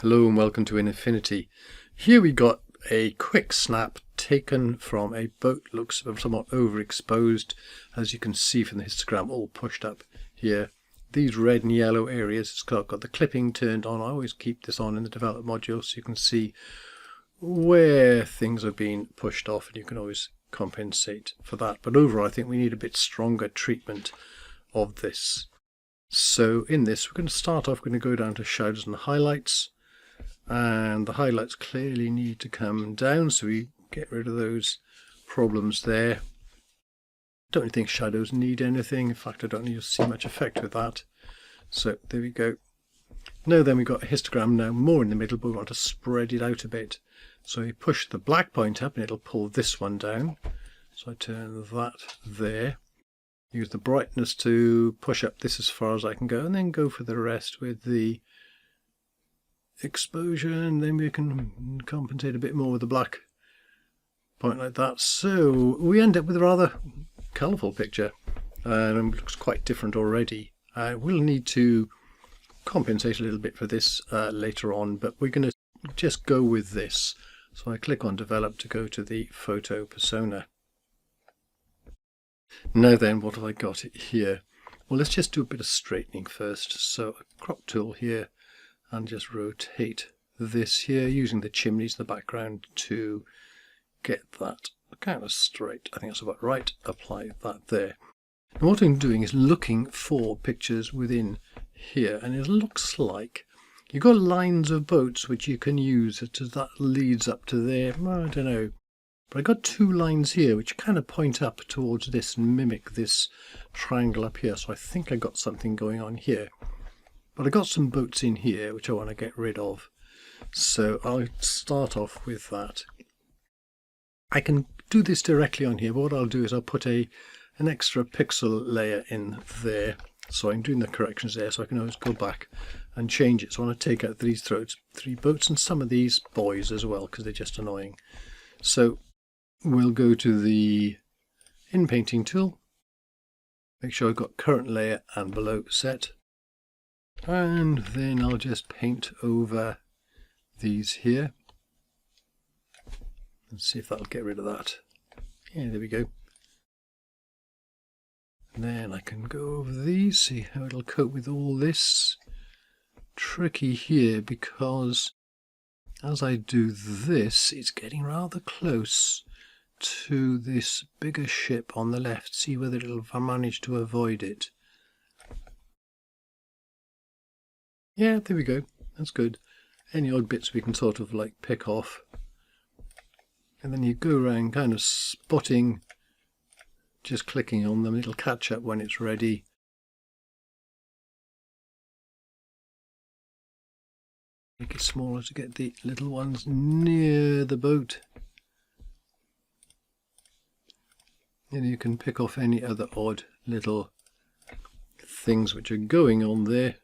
Hello and welcome to Infinity. Here we got a quick snap taken from a boat. Looks somewhat overexposed, as you can see from the histogram, all pushed up here. These red and yellow areas, it's got the clipping turned on. I always keep this on in the develop module so you can see where things are being pushed off, and you can always compensate for that. But overall, I think we need a bit stronger treatment of this. So in this, we're going to start off, we're going to go down to shadows and highlights. And the highlights clearly need to come down, so we get rid of those problems there. Don't really think shadows need anything. In fact, I don't need to see much effect with that. So there we go. Now then, we've got a histogram now more in the middle, but we want to spread it out a bit. So we push the black point up and it'll pull this one down. So I turn that there. Use the brightness to push up this as far as I can go, and then go for the rest with the exposure, and then we can compensate a bit more with the black point like that. So we end up with a rather colourful picture, and it looks quite different already. We'll need to compensate a little bit for this later on, but we're going to just go with this. So I click on develop to go to the photo persona. Now then, what have I got here? Well, let's just do a bit of straightening first. So a crop tool here, and just rotate this here using the chimneys in the background to get that kind of straight. I think that's about right. Apply that there. And what I'm doing is looking for pictures within here, and it looks like you've got lines of boats which you can use that leads up to there. I don't know. But I got two lines here which kind of point up towards this and mimic this triangle up here. So I think I got something going on here. But I got some boats in here which I want to get rid of. So I'll start off with that. I can do this directly on here, but what I'll do is I'll put an extra pixel layer in there. So I'm doing the corrections there, so I can always go back and change it. So I want to take out these three boats and some of these boys as well, because they're just annoying. So we'll go to the in-painting tool. Make sure I've got current layer and below set. And then I'll just paint over these here and see if that'll get rid of that. Yeah, there we go. And then I can go over these, see how it'll cope with all this. Tricky here because as I do this, it's getting rather close to this bigger ship on the left. See whether it'll manage to avoid it. Yeah, there we go. That's good. Any odd bits we can sort of like pick off. And then you go around kind of spotting, just clicking on them. It'll catch up when it's ready. Make it smaller to get the little ones near the boat. And you can pick off any other odd little things which are going on there.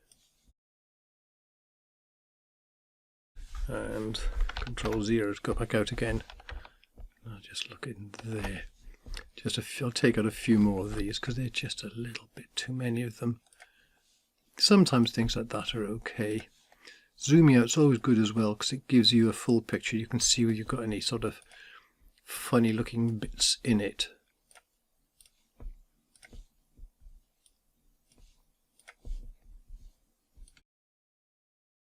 And Control 0 to go back out again. I'll just look in there. I'll take out a few more of these because they're just a little bit too many of them. Sometimes things like that are okay. Zooming out's always good as well because it gives you a full picture. You can see whether you've got any sort of funny looking bits in it.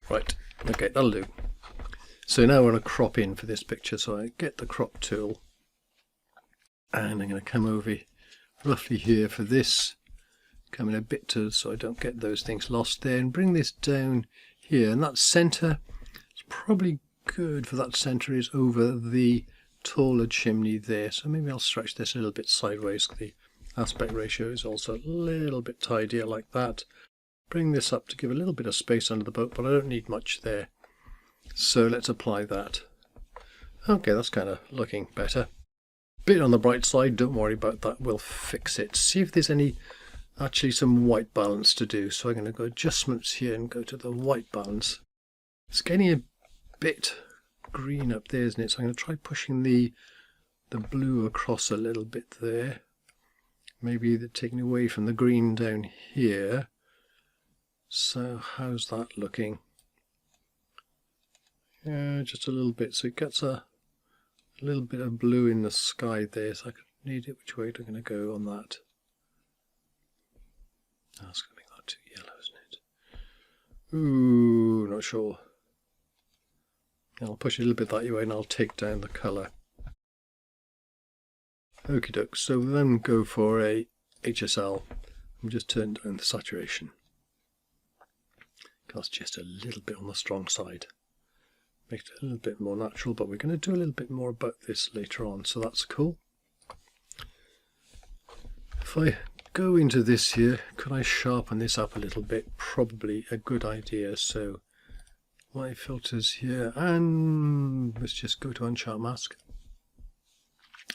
Right, okay, that'll do. So now I want to crop in for this picture, so I get the crop tool and I'm going to come over roughly here for this, come in a bit to so I don't get those things lost there, and bring this down here, and that center is probably good for that center is over the taller chimney there. So maybe I'll stretch this a little bit sideways. The aspect ratio is also a little bit tidier like that. Bring this up to give a little bit of space under the boat, but I don't need much there. So let's apply that. Okay, that's kind of looking better. Bit on the bright side, don't worry about that, we'll fix it. See if there's actually some white balance to do. So I'm going to go adjustments here and go to the white balance. It's getting a bit green up there, isn't it? So I'm going to try pushing the blue across a little bit there. Maybe they're taking away from the green down here. So how's that looking? Yeah, just a little bit, so it gets a little bit of blue in the sky there, so I could need it. Which way am I going to go on that? Oh, it's going to make that too yellow, isn't it? Ooh, not sure. I'll push it a little bit that way and I'll take down the colour. Okie doke, so then go for a HSL and just turn down the saturation. That's just a little bit on the strong side. Make it a little bit more natural, but we're going to do a little bit more about this later on, so that's cool. If I go into this here, could I sharpen this up a little bit? Probably a good idea. So my filters here, and let's just go to Unsharp Mask.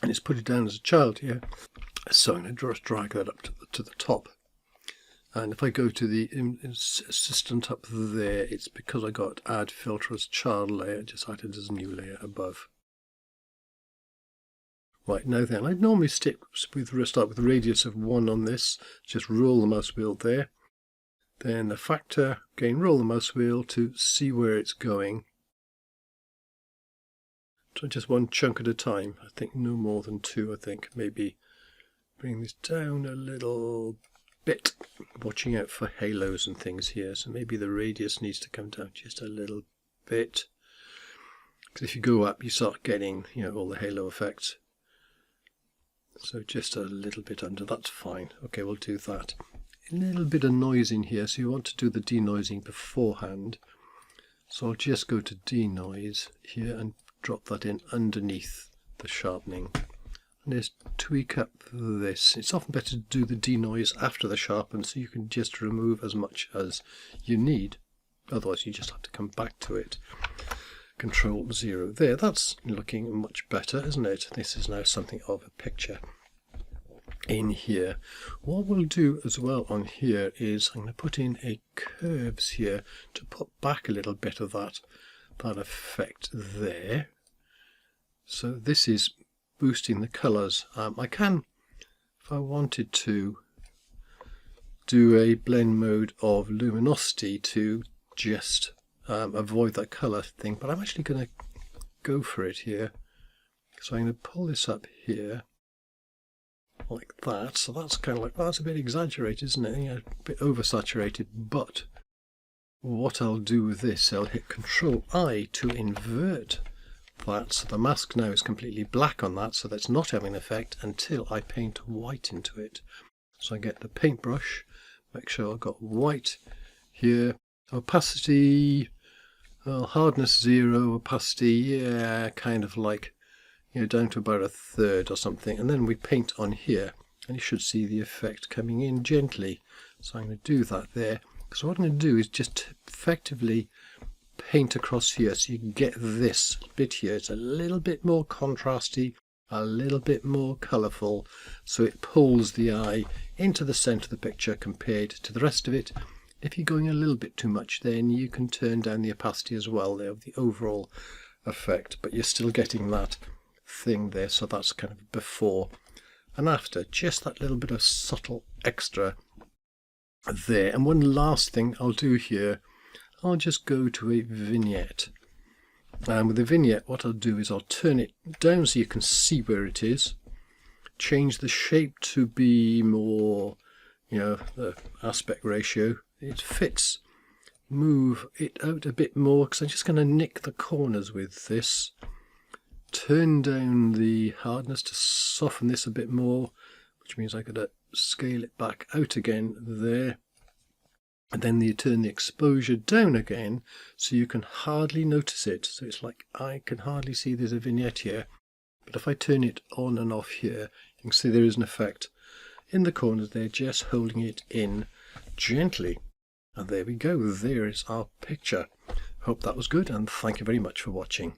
And it's put it down as a child here. So I'm going to just drag that up to the top. And if I go to the assistant up there, it's because I got add filter as child layer, just added as a new layer above. Right, now then, I'd normally start with a radius of 1 on this, just roll the mouse wheel there. Then the factor, again roll the mouse wheel to see where it's going. So just one chunk at a time, I think no more than 2, I think. Maybe bring this down a little bit, watching out for halos and things here, so maybe the radius needs to come down just a little bit, because if you go up you start getting, you know, all the halo effects. So just a little bit under, that's fine. Okay, we'll do that. A little bit of noise in here, so you want to do the denoising beforehand, so I'll just go to denoise here and drop that in underneath the sharpening. And just tweak up this. It's often better to do the denoise after the sharpen, so you can just remove as much as you need. Otherwise you just have to come back to it. Control 0 there. That's looking much better, isn't it? This is now something of a picture in here. What we'll do as well on here is I'm going to put in a curves here to put back a little bit of that effect there. So this is boosting the colours. I can, if I wanted to, do a blend mode of luminosity to just avoid that colour thing, but I'm actually going to go for it here. So I'm going to pull this up here like that. So that's kind of like, well, that's a bit exaggerated, isn't it? Yeah, a bit oversaturated, but what I'll do with this, I'll hit Control I to invert that, so the mask now is completely black on that, so that's not having an effect until I paint white into it. So I get the paintbrush, make sure I've got white here, opacity, well, hardness 0, opacity, yeah, kind of like, you know, down to about 1/3 or something, and then we paint on here, and you should see the effect coming in gently. So I'm going to do that there. So what I'm going to do is just effectively paint across here, so you can get this bit here. It's a little bit more contrasty, a little bit more colourful, so it pulls the eye into the centre of the picture compared to the rest of it. If you're going a little bit too much, then you can turn down the opacity as well there of the overall effect, but you're still getting that thing there. So that's kind of before and after, just that little bit of subtle extra there. And one last thing I'll do here, I'll just go to a vignette, and with the vignette what I'll do is I'll turn it down so you can see where it is, change the shape to be more, you know, the aspect ratio, it fits, move it out a bit more because I'm just going to nick the corners with this, turn down the hardness to soften this a bit more, which means I got to scale it back out again there. And then you turn the exposure down again so you can hardly notice it. So it's like I can hardly see there's a vignette here. But if I turn it on and off here, you can see there is an effect in the corners there, just holding it in gently. And there we go. There is our picture. Hope that was good, and thank you very much for watching.